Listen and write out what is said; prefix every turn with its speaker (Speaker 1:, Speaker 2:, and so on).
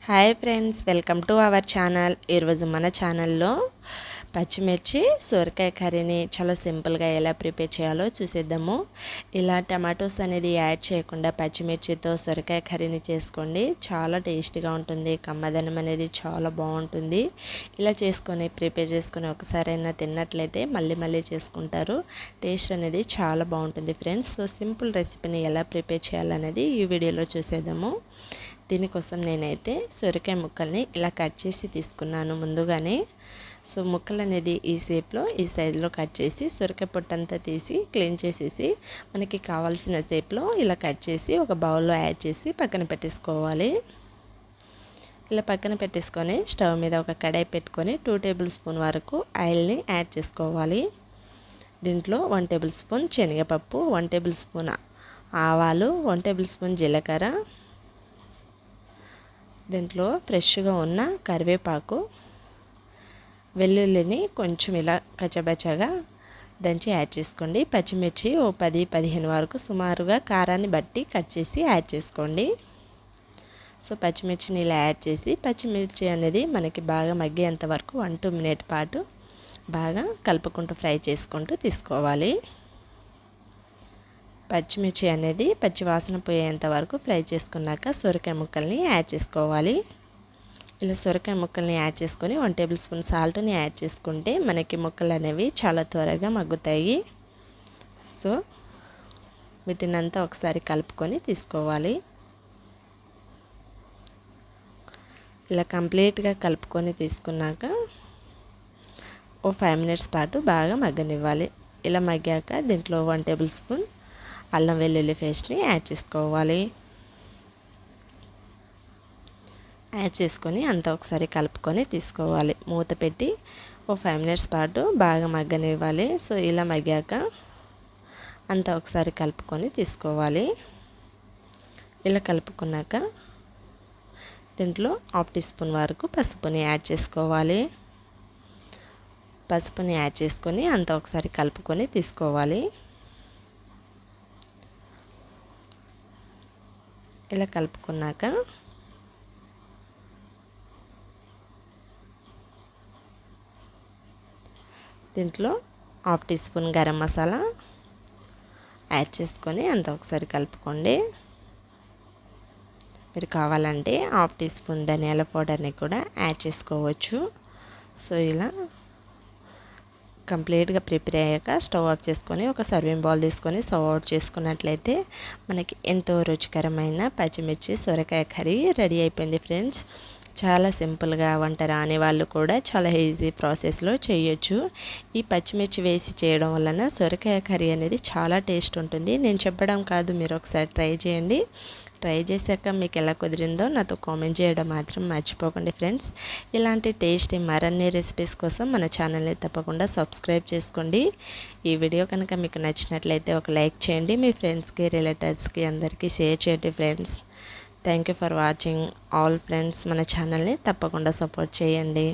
Speaker 1: Hi friends, welcome to our channel. ఈరోజు మన ఛానల్లో పచ్చిమిర్చి సొరకాయ కర్రీని చాలా సింపుల్గా ఎలా ప్రిపేర్ చేయాలో చూసేద్దాము. ఇలా టమాటోస్ అనేది యాడ్ చేయకుండా పచ్చిమిర్చితో సొరకాయ కర్రీని చేసుకోండి. చాలా టేస్టీగా ఉంటుంది. కమ్మదనం అనేది చాలా బాగుంటుంది. ఇలా ప్రిపేర్ చేసుకొని ఒకసారైనా తిన్నట్లయితే మళ్ళీ మళ్ళీ చేసుకుంటారు. టేస్ట్ అనేది చాలా బాగుంటుంది ఫ్రెండ్స్. సో సింపుల్ రెసిపీని ఎలా ప్రిపేర్ చేయాలనేది ఈ వీడియోలో చూసేద్దాము. దీనికోసం నేనైతే సొరకాయ ముక్కల్ని ఇలా కట్ చేసి తీసుకున్నాను ముందుగానే. సో ముక్కలు అనేది ఈ షేప్లో ఈ సైజులో కట్ చేసి సొరకాయ పొట్టంతా తీసి క్లీన్ చేసేసి మనకి కావాల్సిన షేప్లో ఇలా కట్ చేసి ఒక బౌల్లో యాడ్ చేసి పక్కన పెట్టేసుకోవాలి. ఇలా పక్కన పెట్టేసుకొని స్టవ్ మీద ఒక కడాయి పెట్టుకొని 2 టేబుల్ స్పూన్ వరకు ఆయిల్ని యాడ్ చేసుకోవాలి. దీంట్లో 1 టేబుల్ స్పూన్ శనగపప్పు, 1 టేబుల్ స్పూన్ ఆవాలు, 1 టేబుల్ స్పూన్ జీలకర్ర, దీంట్లో ఫ్రెష్గా ఉన్న కరివేపాకు, వెల్లుల్లిని కొంచెం ఇలా కచ్చబచ్చగా దంచి యాడ్ చేసుకోండి. పచ్చిమిర్చి ఓ 10-15 వరకు సుమారుగా కారాన్ని బట్టి కట్ చేసి యాడ్ చేసుకోండి. సో పచ్చిమిర్చిని ఇలా యాడ్ చేసి పచ్చిమిర్చి అనేది మనకి బాగా మగ్గేంత వరకు 1-2 మినిట్ పాటు బాగా కలుపుకుంటూ ఫ్రై చేసుకుంటూ తీసుకోవాలి. పచ్చిమిర్చి అనేది పచ్చి వాసన పోయేంత వరకు ఫ్రై చేసుకున్నాక సొరకాయ ముక్కల్ని యాడ్ చేసుకోవాలి. ఇలా సొరకాయ ముక్కల్ని యాడ్ చేసుకొని 1 టేబుల్ స్పూన్ సాల్ట్ని యాడ్ చేసుకుంటే మనకి ముక్కలు అనేవి చాలా త్వరగా మగ్గుతాయి. సో వీటినంతా ఒకసారి కలుపుకొని తీసుకోవాలి. ఇలా కంప్లీట్గా కలుపుకొని తీసుకున్నాక ఓ 5 మినిట్స్ పాటు బాగా మగ్గనివ్వాలి. ఇలా మగ్గాక దీంట్లో 1 టేబుల్ స్పూన్ అల్లం వెల్లుల్లి పేస్ట్ని యాడ్ చేసుకోవాలి. యాడ్ చేసుకొని అంతా ఒకసారి కలుపుకొని తీసుకోవాలి. మూత పెట్టి ఓ 5 మినిట్స్ పాటు బాగా మగ్గనివ్వాలి. సో ఇలా మగ్గాక అంతా ఒకసారి కలుపుకొని తీసుకోవాలి. ఇలా కలుపుకున్నాక దీంట్లో 1/2 టీ స్పూన్ వరకు పసుపుని యాడ్ చేసుకోవాలి. పసుపుని యాడ్ చేసుకొని అంతా ఒకసారి కలుపుకొని తీసుకోవాలి. ఇలా కలుపుకున్నాక దీంట్లో 1/2 teaspoon garam masala add చేసుకొని అంత ఒకసారి కలుపుకోండి. మీరు కావాలంటే 1/2 టీ స్పూన్ ధనియాల పౌడర్ని కూడా యాడ్ చేసుకోవచ్చు. సో ఇలా కంప్లీట్గా ప్రిపేర్ అయ్యాక స్టవ్ ఆఫ్ చేసుకొని ఒక సర్వింగ్ బౌల్ తీసుకొని సర్వ్ అవుట్ చేసుకున్నట్లయితే మనకి ఎంతో రుచికరమైన పచ్చిమిర్చి సొరకాయ కర్రీ రెడీ అయిపోయింది ఫ్రెండ్స్. చాలా సింపుల్గా వంట రాని వాళ్ళు కూడా చాలా ఈజీ ప్రాసెస్లో చేయొచ్చు. ఈ పచ్చిమిర్చి వేసి చేయడం వలన సొరకాయ కర్రీ అనేది చాలా టేస్ట్ ఉంటుంది. నేను చెప్పడం కాదు, మీరు ఒకసారి ట్రై చేయండి. ట్రై చేశాక మీకు ఎలా కుదిరిందో నాతో కామెంట్ చేయడం మాత్రం మర్చిపోకండి ఫ్రెండ్స్. ఇలాంటి టేస్టీ మరిన్ని రెసిపీస్ కోసం మన ఛానల్ని తప్పకుండా సబ్స్క్రైబ్ చేసుకోండి. ఈ వీడియో కనుక మీకు నచ్చినట్లయితే ఒక లైక్ చేయండి. మీ ఫ్రెండ్స్కి, రిలేటివ్స్కి అందరికీ షేర్ చేయండి friends. Thank you for watching all friends. మన ఛానల్ని తప్పకుండా సపోర్ట్ చేయండి.